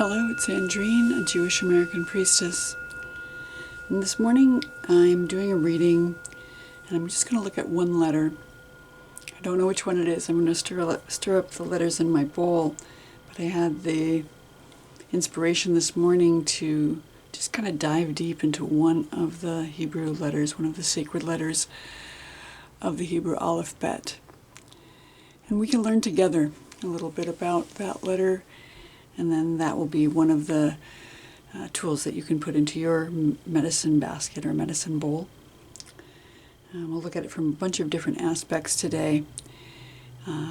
Hello, it's Andrine, a Jewish American Priestess. And this morning I'm doing a reading and I'm just going to look at one letter. I don't know which one it is. I'm going to stir up the letters in my bowl. But I had the inspiration this morning to just kind of dive deep into one of the Hebrew letters, one of the sacred letters of the Hebrew AlefBet. And we can learn together a little bit about that letter, and then that will be one of the tools that you can put into your medicine basket or medicine bowl. We'll look at it from a bunch of different aspects today.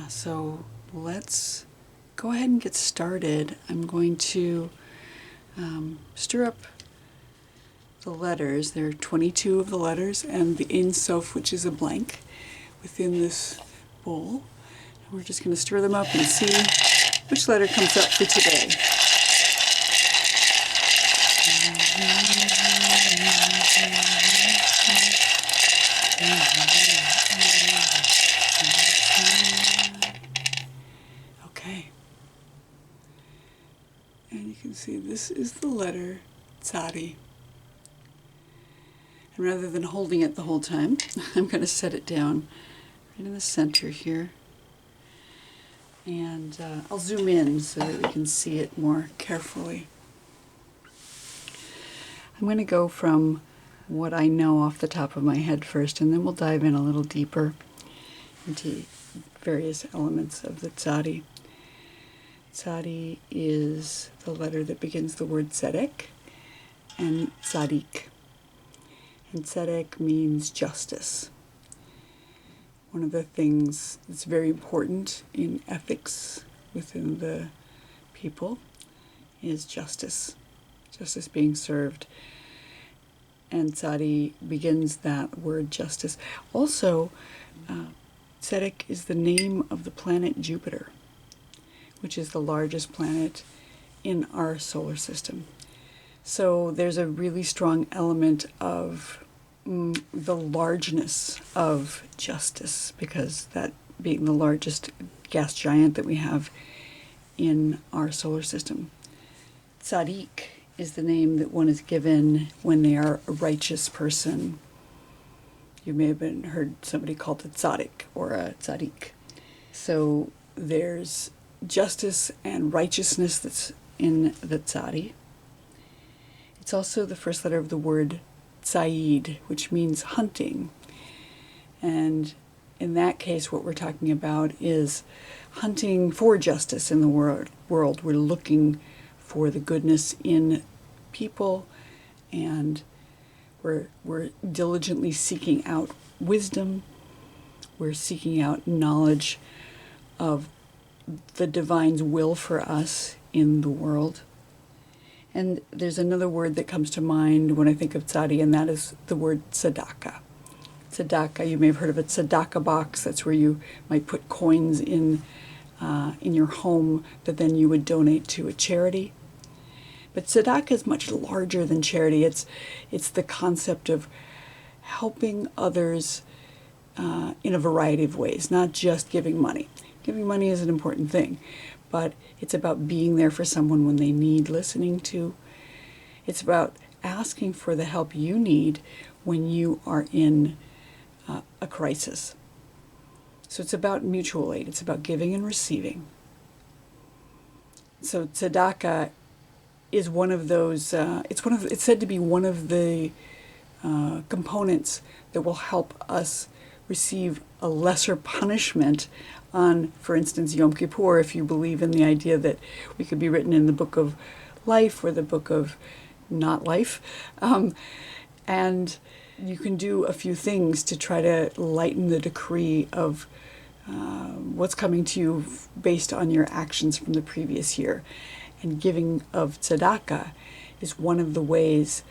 So let's go ahead and get started. I'm going to stir up the letters. There are 22 of the letters and the Ein Sof, which is a blank, within this bowl. And we're just going to stir them up and see which letter comes up for today. Okay. And you can see this is the letter Tzadi. And rather than holding it the whole time, I'm going to set it down right in the center here. And I'll zoom in so that we can see it more carefully. I'm going to go from what I know off the top of my head first, and then we'll dive in a little deeper into various elements of the Tzadi. Tzadi is the letter that begins the word tzedek and tzadik. And tzedek means justice. One of the things that's very important in ethics within the people is justice. Justice being served. And Tzadi begins that word justice. Also, tzedek is the name of the planet Jupiter, which is the largest planet in our solar system. So there's a really strong element of the largeness of justice, because that being the largest gas giant that we have in our solar system. Tzadik is the name that one is given when they are a righteous person. You may have heard somebody called a tzaddik or a tzaddik. So there's justice and righteousness that's in the Tzadi. It's also the first letter of the word Tzayid, which means hunting. And in that case, what we're talking about is hunting for justice in the world. We're looking for the goodness in people, and we're diligently seeking out wisdom. We're seeking out knowledge of the divine's will for us in the world. And there's another word that comes to mind when I think of tzadi, and that is the word tzedakah. Tzedakah, you may have heard of a tzedakah box. That's where you might put coins in your home that then you would donate to a charity. But tzedakah is much larger than charity. It's the concept of helping others in a variety of ways, not just giving money. Giving money is an important thing, but it's about being there for someone when they need listening to. It's about asking for the help you need when you are in a crisis. So it's about mutual aid. It's about giving and receiving. So tzedakah is one of those. It's said to be one of the components that will help us receive a lesser punishment on, for instance, Yom Kippur, if you believe in the idea that we could be written in the book of life or the book of not life. And you can do a few things to try to lighten the decree of what's coming to you based on your actions from the previous year. And giving of tzedakah is one of the ways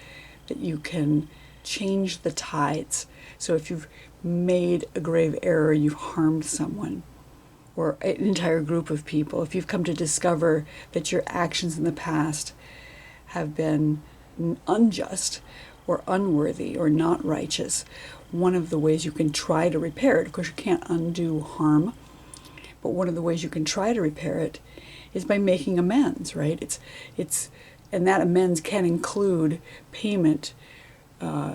that you can change the tides. So if you've made a grave error, you've harmed someone, or an entire group of people, if you've come to discover that your actions in the past have been unjust or unworthy or not righteous, one of the ways you can try to repair it, of course you can't undo harm, but one of the ways you can try to repair it is by making amends, right? And that amends can include payment.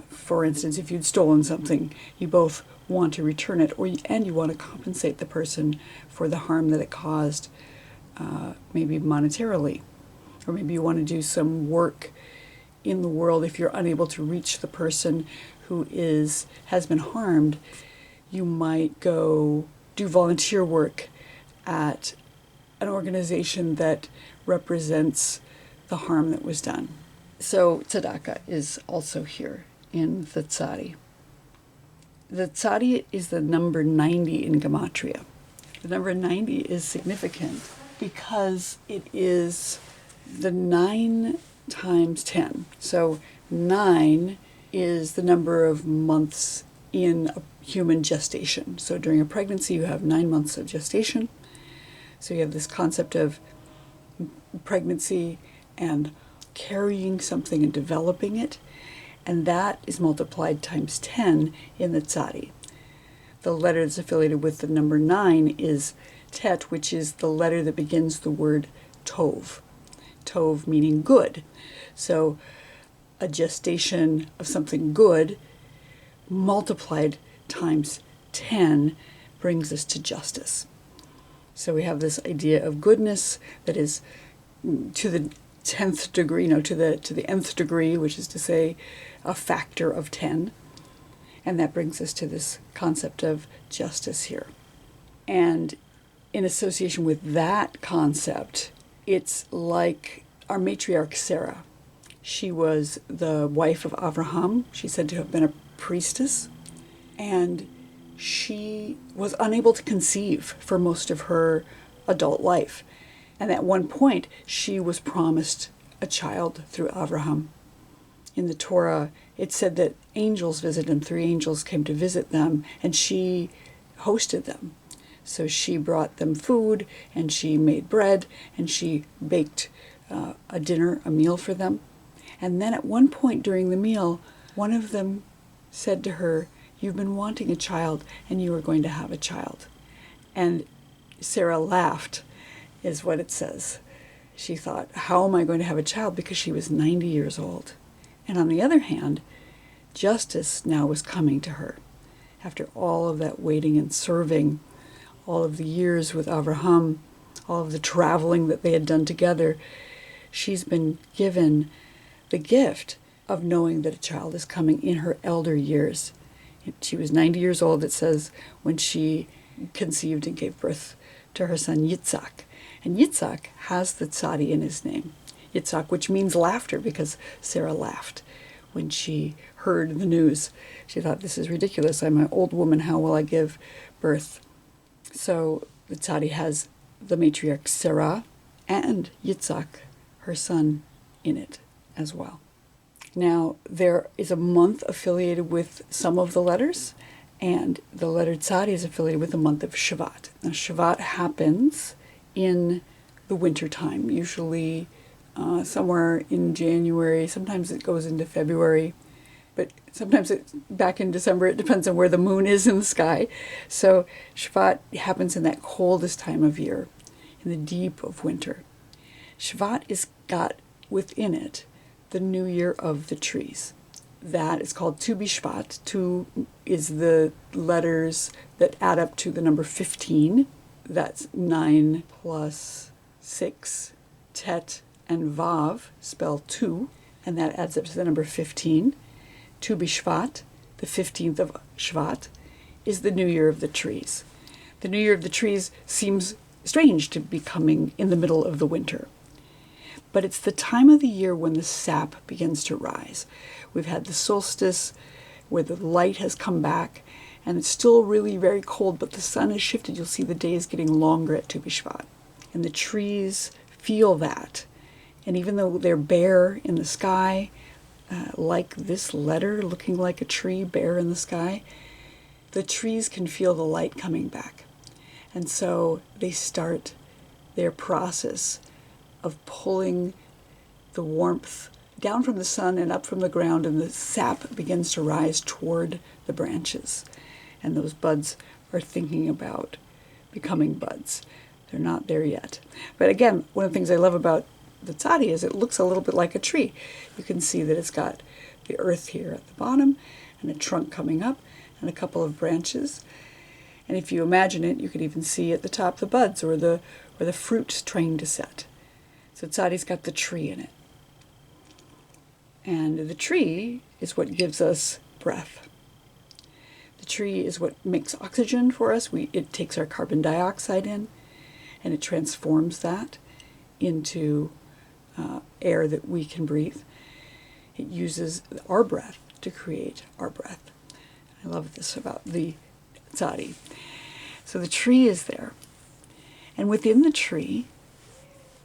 For instance, if you'd stolen something, you both want to return it, and you want to compensate the person for the harm that it caused, maybe monetarily, or maybe you want to do some work in the world. If you're unable to reach the person who has been harmed, you might go do volunteer work at an organization that represents the harm that was done. So tzedakah is also here in the Tzadi. The Tzadi is the number 90 in Gematria. The number 90 is significant because it is the 9 times 10. So 9 is the number of months in a human gestation. So during a pregnancy, you have 9 months of gestation. So you have this concept of pregnancy and carrying something and developing it, and that is multiplied times 10 in the Tzadi. The letter that's affiliated with the number 9 is Tet, which is the letter that begins the word Tov. Tov meaning good. So a gestation of something good multiplied times 10 brings us to justice. So we have this idea of goodness that is to the 10th degree, to the nth degree, which is to say a factor of 10. And that brings us to this concept of justice here. And in association with that concept, it's like our matriarch Sarah. She was the wife of Abraham. She's said to have been a priestess. And she was unable to conceive for most of her adult life. And at one point, she was promised a child through Abraham. In the Torah, it said that angels visited them. 3 angels came to visit them, and she hosted them. So she brought them food, and she made bread, and she baked a dinner, a meal for them. And then at one point during the meal, one of them said to her, "You've been wanting a child, and you are going to have a child." And Sarah laughed, is what it says. She thought, how am I going to have a child? Because she was 90 years old. And on the other hand, justice now was coming to her. After all of that waiting and serving, all of the years with Abraham, all of the traveling that they had done together, she's been given the gift of knowing that a child is coming in her elder years. She was 90 years old, it says, when she conceived and gave birth to her son Yitzhak. And Yitzhak has the Tzadi in his name. Yitzhak, which means laughter, because Sarah laughed when she heard the news. She thought, this is ridiculous. I'm an old woman. How will I give birth? So the Tzadi has the matriarch Sarah and Yitzhak, her son, in it as well. Now, there is a month affiliated with some of the letters, and the letter Tzadi is affiliated with the month of Shvat. Now, Shvat happens in the winter time, usually somewhere in January. Sometimes it goes into February, but sometimes it's back in December. It depends on where the moon is in the sky. So Shvat happens in that coldest time of year, in the deep of winter. Shvat is got within it the new year of the trees. That is called Tu Bishvat. Tu is the letters that add up to the number 15. That's 9 plus 6. Tet and Vav spell 2, and that adds up to the number 15. Tu Bishvat, the 15th of Shvat, is the new year of the trees. The new year of the trees seems strange to be coming in the middle of the winter. But it's the time of the year when the sap begins to rise. We've had the solstice where the light has come back, and it's still really very cold, but the sun has shifted. You'll see the days getting longer at Tu B'Shvat. And the trees feel that. And even though they're bare in the sky, like this letter looking like a tree bare in the sky, the trees can feel the light coming back. And so they start their process of pulling the warmth down from the sun and up from the ground, and the sap begins to rise toward the branches. And those buds are thinking about becoming buds. They're not there yet. But again, one of the things I love about the Tzadi is it looks a little bit like a tree. You can see that it's got the earth here at the bottom and a trunk coming up and a couple of branches. And if you imagine it, you could even see at the top the buds or the fruit trying to set. So Tzadi's got the tree in it. And the tree is what gives us breath. The tree is what makes oxygen for us. It takes our carbon dioxide in, and it transforms that into air that we can breathe. It uses our breath to create our breath. I love this about the Tzadi. So the tree is there. And within the tree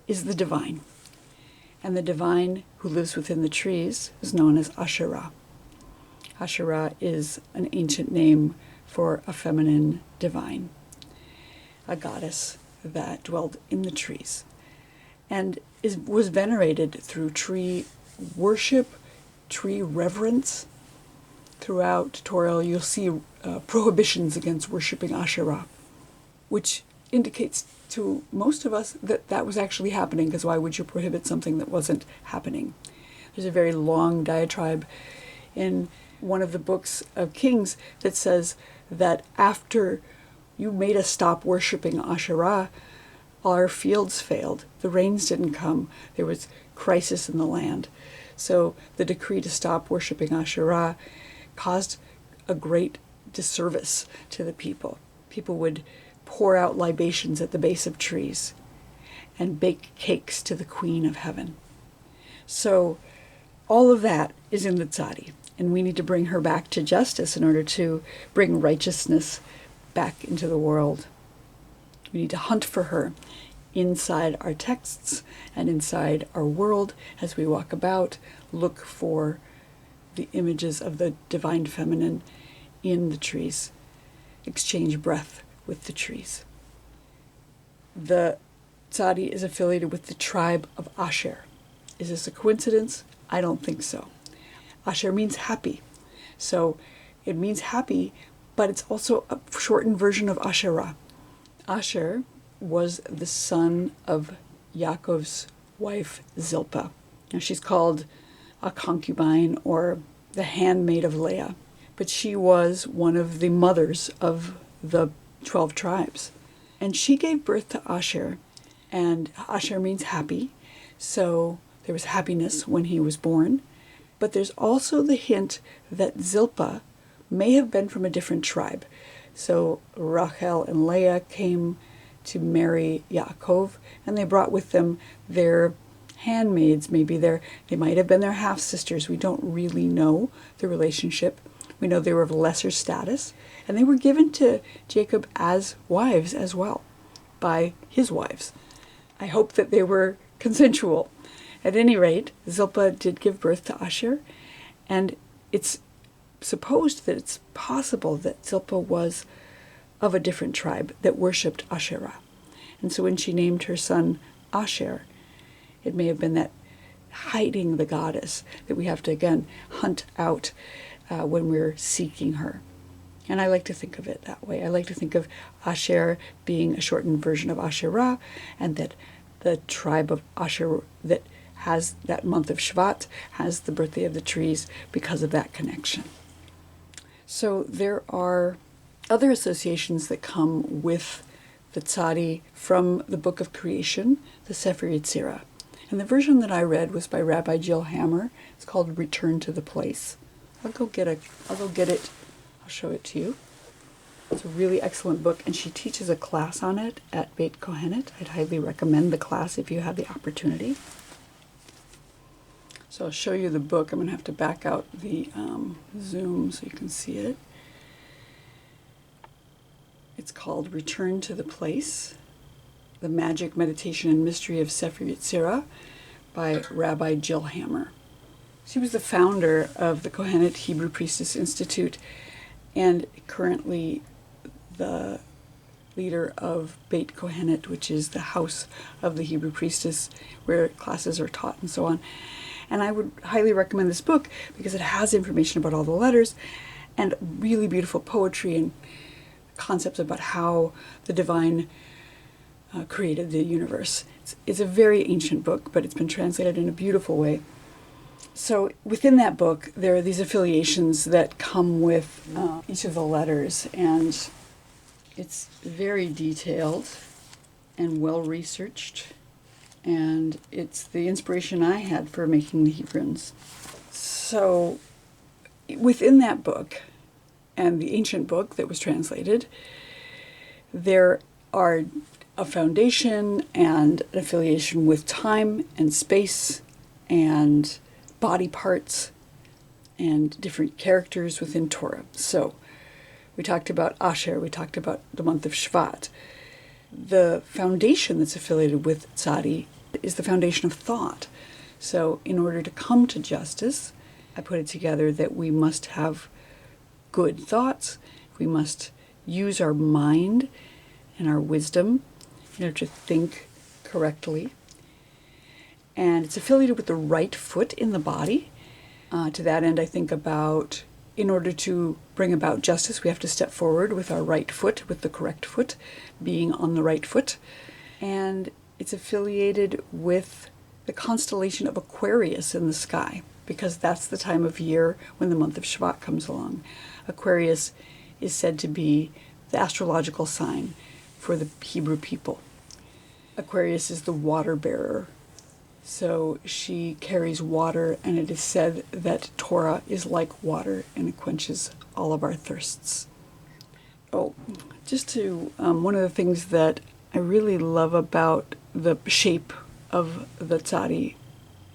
is the divine. And the divine who lives within the trees is known as Asherah. Asherah is an ancient name for a feminine divine, a goddess that dwelled in the trees and was venerated through tree worship, tree reverence. Throughout Torah, you'll see prohibitions against worshiping Asherah, which indicates to most of us that that was actually happening, because why would you prohibit something that wasn't happening? There's a very long diatribe in one of the books of Kings that says that after you made us stop worshiping Asherah, our fields failed. The rains didn't come. There was crisis in the land. So the decree to stop worshiping Asherah caused a great disservice to the people. People would pour out libations at the base of trees and bake cakes to the Queen of Heaven. So all of that is in the Tzadi, and we need to bring her back to justice in order to bring righteousness back into the world. We need to hunt for her inside our texts and inside our world as we walk about. Look for the images of the divine feminine in the trees. Exchange breath with the trees. The Tzadi is affiliated with the tribe of Asher. Is this a coincidence? I don't think so. Asher means happy. So it means happy, but it's also a shortened version of Asherah. Asher was the son of Yaakov's wife Zilpah. Now she's called a concubine or the handmaid of Leah, but she was one of the mothers of the 12 tribes. And she gave birth to Asher, and Asher means happy, so there was happiness when he was born. But there's also the hint that Zilpah may have been from a different tribe. So Rachel and Leah came to marry Yaakov, and they brought with them their handmaids. Maybe they might have been their half-sisters. We don't really know the relationship. We know they were of lesser status, and they were given to Jacob as wives as well, by his wives. I hope that they were consensual. At any rate, Zilpah did give birth to Asher, and it's supposed that it's possible that Zilpah was of a different tribe that worshipped Asherah. And so when she named her son Asher, it may have been that hiding the goddess that we have to, again, hunt out when we're seeking her. And I like to think of it that way. I like to think of Asher being a shortened version of Asherah, and that the tribe of Asher that has that month of Shvat has the birthday of the trees because of that connection. So there are other associations that come with the Tzadi from the Book of Creation, the Sefer Yetzirah. And the version that I read was by Rabbi Jill Hammer. It's called Return to the Place. I'll go get it. I'll show it to you. It's a really excellent book, and she teaches a class on it at Beit Kohenet. I'd highly recommend the class if you have the opportunity. So I'll show you the book. I'm going to have to back out the Zoom so you can see it. It's called Return to the Place, The Magic, Meditation, and Mystery of Sefer Yetzirah by Rabbi Jill Hammer. She was the founder of the Kohenet Hebrew Priestess Institute and currently the leader of Beit Kohenet, which is the house of the Hebrew Priestess where classes are taught and so on. And I would highly recommend this book because it has information about all the letters and really beautiful poetry and concepts about how the divine created the universe. It's a very ancient book, but it's been translated in a beautiful way. So within that book, there are these affiliations that come with each of the letters, and it's very detailed and well-researched, and it's the inspiration I had for making the Hebrunes. So within that book, and the ancient book that was translated, there are a foundation and an affiliation with time and space and body parts and different characters within Torah. So we talked about Asher, we talked about the month of Shvat. The foundation that's affiliated with Tzadi is the foundation of thought. So in order to come to justice, I put it together that we must have good thoughts, we must use our mind and our wisdom in order to think correctly. And it's affiliated with the right foot in the body. To that end, I think about, in order to bring about justice, we have to step forward with our right foot, with the correct foot, being on the right foot. And it's affiliated with the constellation of Aquarius in the sky, because that's the time of year when the month of Shvat comes along. Aquarius is said to be the astrological sign for the Hebrew people. Aquarius is the water bearer. So she carries water, and it is said that Torah is like water, and it quenches all of our thirsts. Oh, just to, one of the things that I really love about the shape of the Tzadi,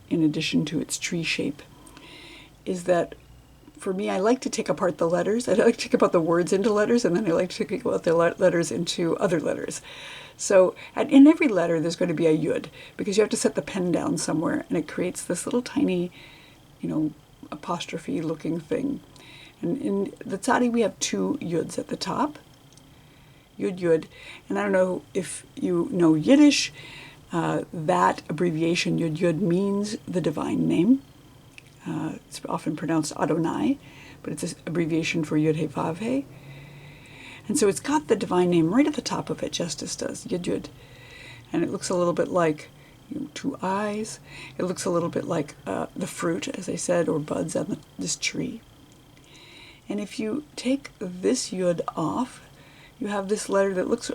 in addition to its tree shape, is that for me, I like to take apart the letters. I like to take apart the words into letters, and then I like to take apart the letters into other letters. So in every letter, there's going to be a yud, because you have to set the pen down somewhere, and it creates this little tiny, apostrophe-looking thing. And in the Tzadi, we have two yuds at the top, yud, yud. And I don't know if you know Yiddish, that abbreviation, yud, yud, means the divine name. It's often pronounced Adonai, but it's an abbreviation for Yud He Vav He. And so it's got the divine name right at the top of it, Justice does, Yud Yud. And it looks a little bit like two eyes. It looks a little bit like the fruit, as I said, or buds on this tree. And if you take this Yud off, you have this letter that looks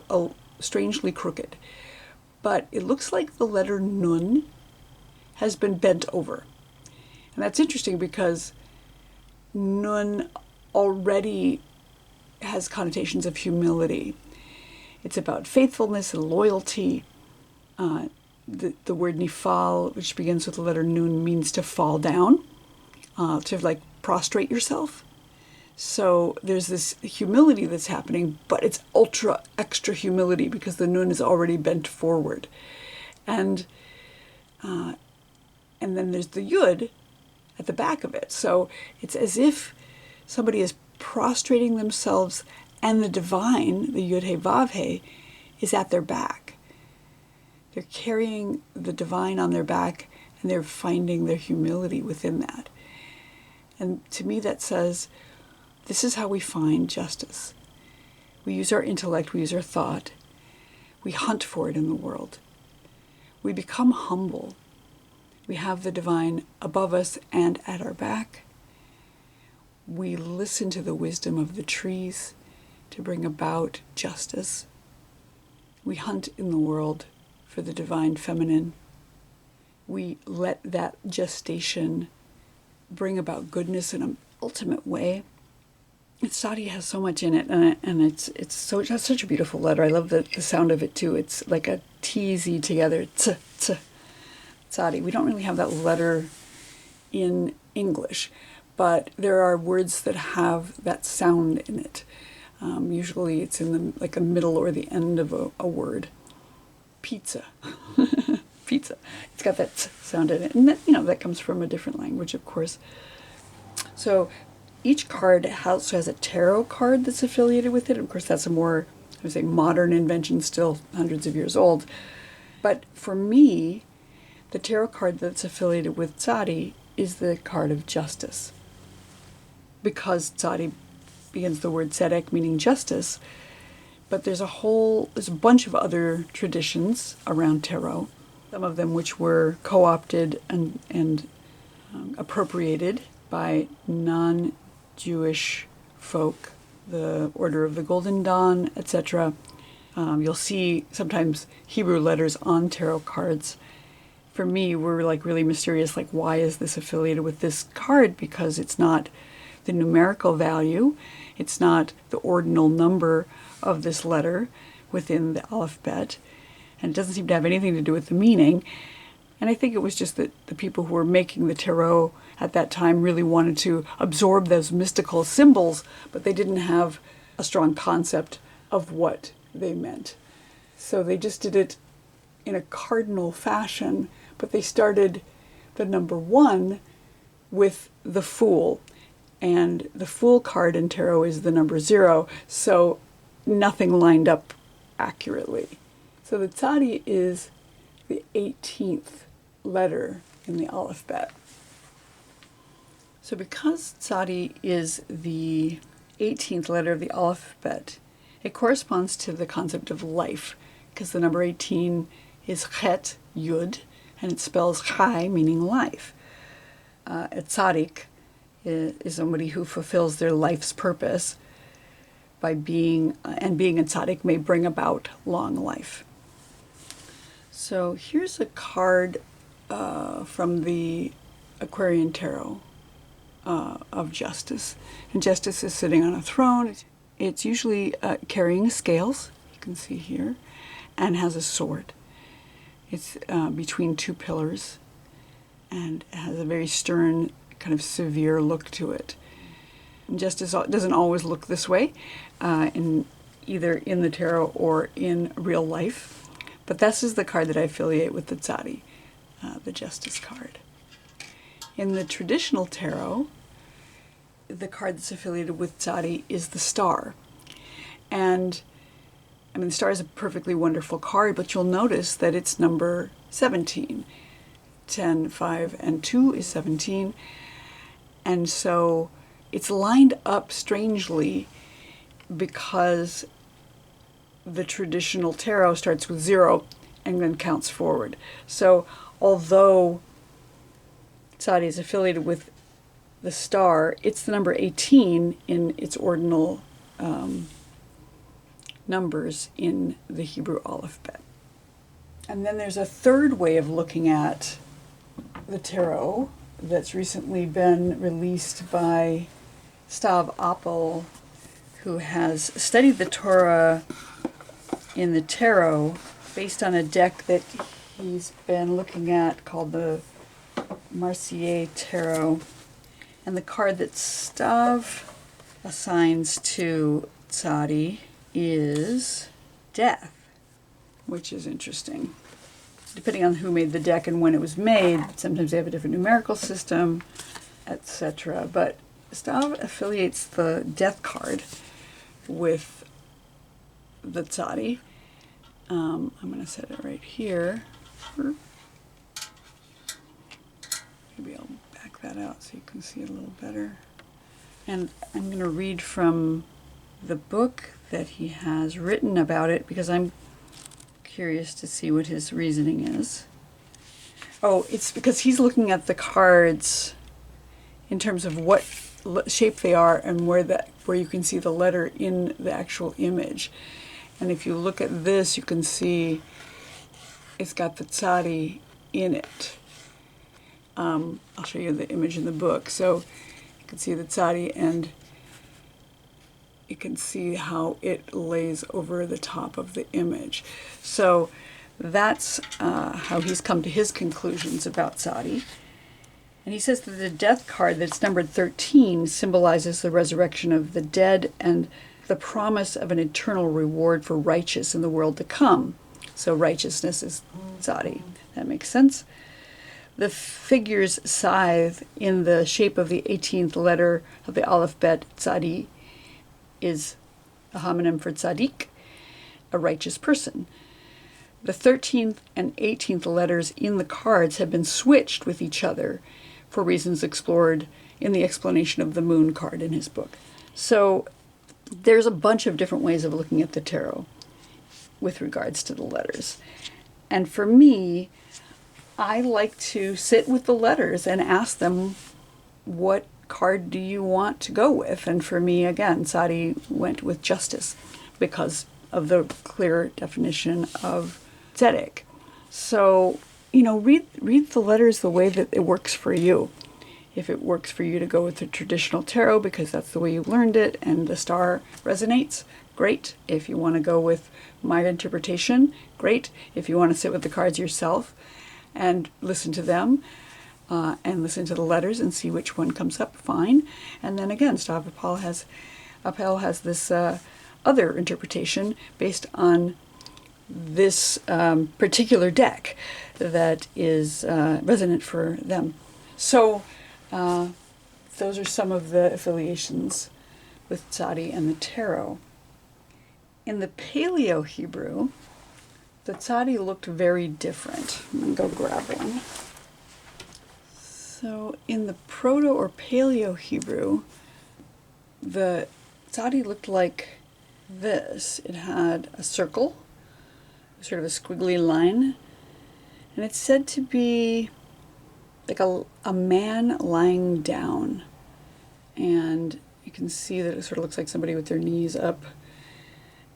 strangely crooked. But it looks like the letter Nun has been bent over. And that's interesting because Nun already has connotations of humility. It's about faithfulness and loyalty. The word nifal, which begins with the letter Nun, means to fall down, to prostrate yourself. So there's this humility that's happening, but it's ultra extra humility because the Nun is already bent forward. And then there's the Yud at the back of it. So it's as if somebody is prostrating themselves and the divine, the Yud He Vav He, is at their back. They're carrying the divine on their back, and they're finding their humility within that. And to me that says, this is how we find justice. We use our intellect, we use our thought, we hunt for it in the world. We become humble. We have the divine above us and at our back. We listen to the wisdom of the trees to bring about justice. We hunt in the world for the divine feminine. We let that gestation bring about goodness in an ultimate way. Tzadi has so much in it, and it's such a beautiful letter. I love the sound of it too. It's like a TZ together. Tzadi. We don't really have that letter in English, but there are words that have that sound in it. Usually it's in the a middle or the end of a word. Pizza. Pizza. It's got that sound in it. And that comes from a different language, of course. So each card also has a tarot card that's affiliated with it. Of course, that's a more, I would say, modern invention, still hundreds of years old. But for me, the tarot card that's affiliated with Tzadi is the card of justice. Because Tzadi begins the word tzedek, meaning justice, But there's a bunch of other traditions around tarot, some of them which were co-opted and appropriated by non-Jewish folk, the Order of the Golden Dawn, etc. You'll see sometimes Hebrew letters on tarot cards. For me, were like really mysterious, like why is this affiliated with this card? Because it's not the numerical value, it's not the ordinal number of this letter within the AlefBet, and it doesn't seem to have anything to do with the meaning. And I think it was just that the people who were making the tarot at that time really wanted to absorb those mystical symbols, but they didn't have a strong concept of what they meant. So they just did it in a cardinal fashion, but they started the number 1 with the Fool. And the Fool card in tarot is the number 0, so nothing lined up accurately. So the Tzadi is the 18th letter in the AlefBet. So because Tzadi is the 18th letter of the AlefBet, it corresponds to the concept of life, because the number 18 is Chet, Yud, and it spells Chai, meaning life. A tzaddik is somebody who fulfills their life's purpose by being a tzaddik may bring about long life. So here's a card from the Aquarian Tarot of Justice. And Justice is sitting on a throne. It's usually carrying scales, you can see here, and has a sword. It's between 2 pillars and has a very stern, kind of severe look to it. And Justice doesn't always look this way, either in the tarot or in real life. But this is the card that I affiliate with the Tzadi, the Justice card. In the traditional tarot, the card that's affiliated with Tzadi is the Star. And I mean, the Star is a perfectly wonderful card, but you'll notice that it's number 17. 10, 5, and 2 is 17. And so it's lined up strangely because the traditional tarot starts with 0 and then counts forward. So although Tzadi is affiliated with the Star, it's the number 18 in its ordinal numbers in the Hebrew AlefBet. And then there's a third way of looking at the tarot that's recently been released by Stav Appel, who has studied the Torah in the tarot based on a deck that he's been looking at called the myriad Tarot. And the card that Stav assigns to Tzadi is Death, which is interesting. Depending on who made the deck and when it was made, sometimes they have a different numerical system, etc. But Stav affiliates the Death card with the Tzadi. I'm going to set it right here. Maybe I'll back that out so you can see it a little better. And I'm going to read from the book that he has written about it because I'm curious to see what his reasoning is. Oh, it's because he's looking at the cards in terms of what shape they are and where you can see the letter in the actual image. And if you look at this, you can see it's got the Tzadi in it. I'll show you the image in the book. So you can see the Tzadi, and you can see how it lays over the top of the image. So that's how he's come to his conclusions about Tzadi. And he says that the Death card that's numbered 13 symbolizes the resurrection of the dead and the promise of an eternal reward for righteous in the world to come. So righteousness is Tzadi. That makes sense. The figure's scythe in the shape of the 18th letter of the AlefBet, Tzadi, is a homonym for tzaddik, a righteous person. The 13th and 18th letters in the cards have been switched with each other for reasons explored in the explanation of the moon card in his book. So there's a bunch of different ways of looking at the tarot with regards to the letters. And for me, I like to sit with the letters and ask them, what card do you want to go with? And for me, again, Tzadi went with justice because of the clear definition of tzedek. So, read the letters the way that it works for you. If it works for you to go with the traditional tarot because that's the way you learned it and the star resonates, great. If you want to go with my interpretation, great. If you want to sit with the cards yourself and listen to them and listen to the letters and see which one comes up, fine. And then again, Stav Appel has this other interpretation based on this particular deck that is resonant for them. So those are some of the affiliations with Tzadi and the tarot. In the Paleo Hebrew, the Tzadi looked very different. I'm going to go grab one. So in the Proto or Paleo Hebrew, the Tzadi looked like this. It had a circle, sort of a squiggly line, and it's said to be like a man lying down. And you can see that it sort of looks like somebody with their knees up.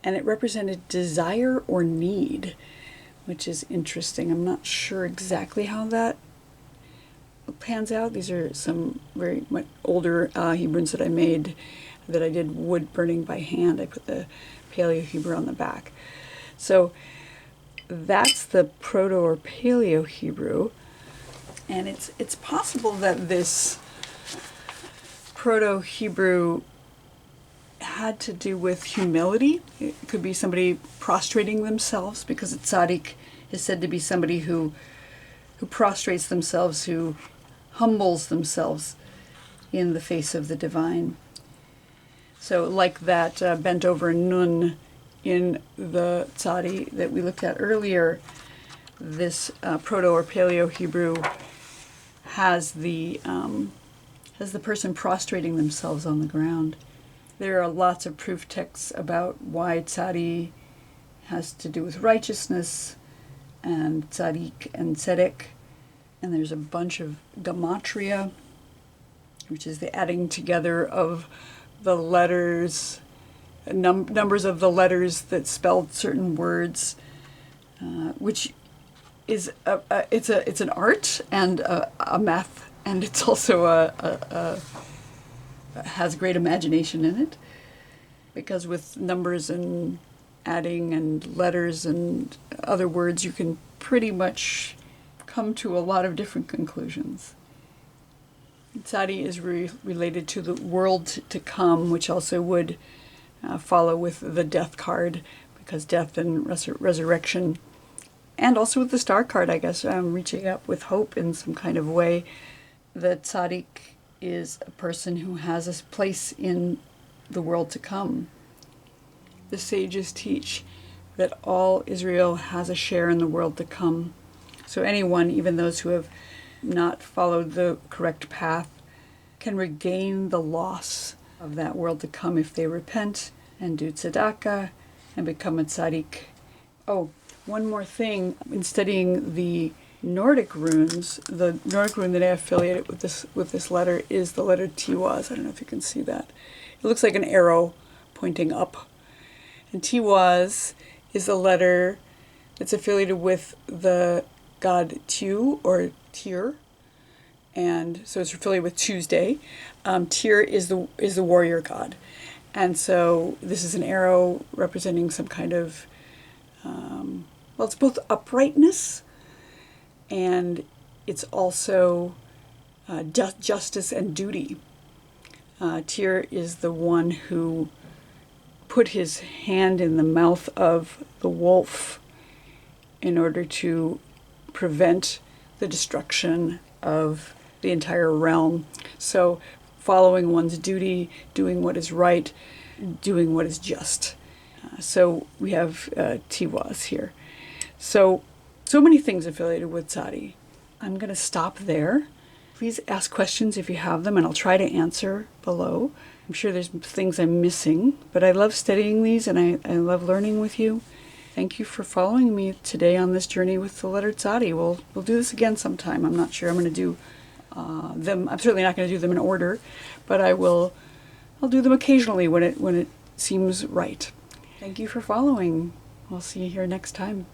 And it represented desire or need, which is interesting. I'm not sure exactly how that pans out. These are some very much older Hebrunes that I made, that I did wood burning by hand. I put the Paleo Hebrew on the back. So that's the Proto or Paleo Hebrew. And it's possible that this Proto Hebrew had to do with humility. It could be somebody prostrating themselves, because a tzaddik is said to be somebody who prostrates themselves, who humbles themselves in the face of the divine. So like that bent over nun in the Tzadi that we looked at earlier, this Proto or Paleo Hebrew has the person prostrating themselves on the ground. There are lots of proof texts about why Tzadi has to do with righteousness and tzaddik and tzedek. And there's a bunch of gematria, which is the adding together of the letters, numbers of the letters that spelled certain words, which is it's an art and a math, and it's also has great imagination in it, because with numbers and adding and letters and other words, you can pretty much come to a lot of different conclusions. Tzadi is related to the world to come, which also would follow with the death card, because death and resurrection, and also with the star card, I guess, reaching up with hope in some kind of way. The tzaddik is a person who has a place in the world to come. The sages teach that all Israel has a share in the world to come. So anyone, even those who have not followed the correct path, can regain the loss of that world to come if they repent and do tzedakah and become a tzaddik. Oh, one more thing. In studying the Nordic runes, the Nordic rune that I affiliated with this letter is the letter Tiwaz. I don't know if you can see that. It looks like an arrow pointing up. And Tiwaz is the letter that's affiliated with the god Tu or Tyr, and so it's affiliated with Tuesday. Tyr is the warrior god, and so this is an arrow representing some kind of it's both uprightness, and it's also justice and duty. Tyr is the one who put his hand in the mouth of the wolf in order to prevent the destruction of the entire realm. So following one's duty, doing what is right, doing what is just. So we have Tiwaz here. So many things affiliated with Tzadi. I'm going to stop there. Please ask questions if you have them, and I'll try to answer below. I'm sure there's things I'm missing, but I love studying these and I love learning with you. Thank you for following me today on this journey with the letter Tzadi. We'll do this again sometime. I'm not sure I'm going to do them. I'm certainly not going to do them in order, but I'll do them occasionally when it seems right. Thank you for following. We'll see you here next time.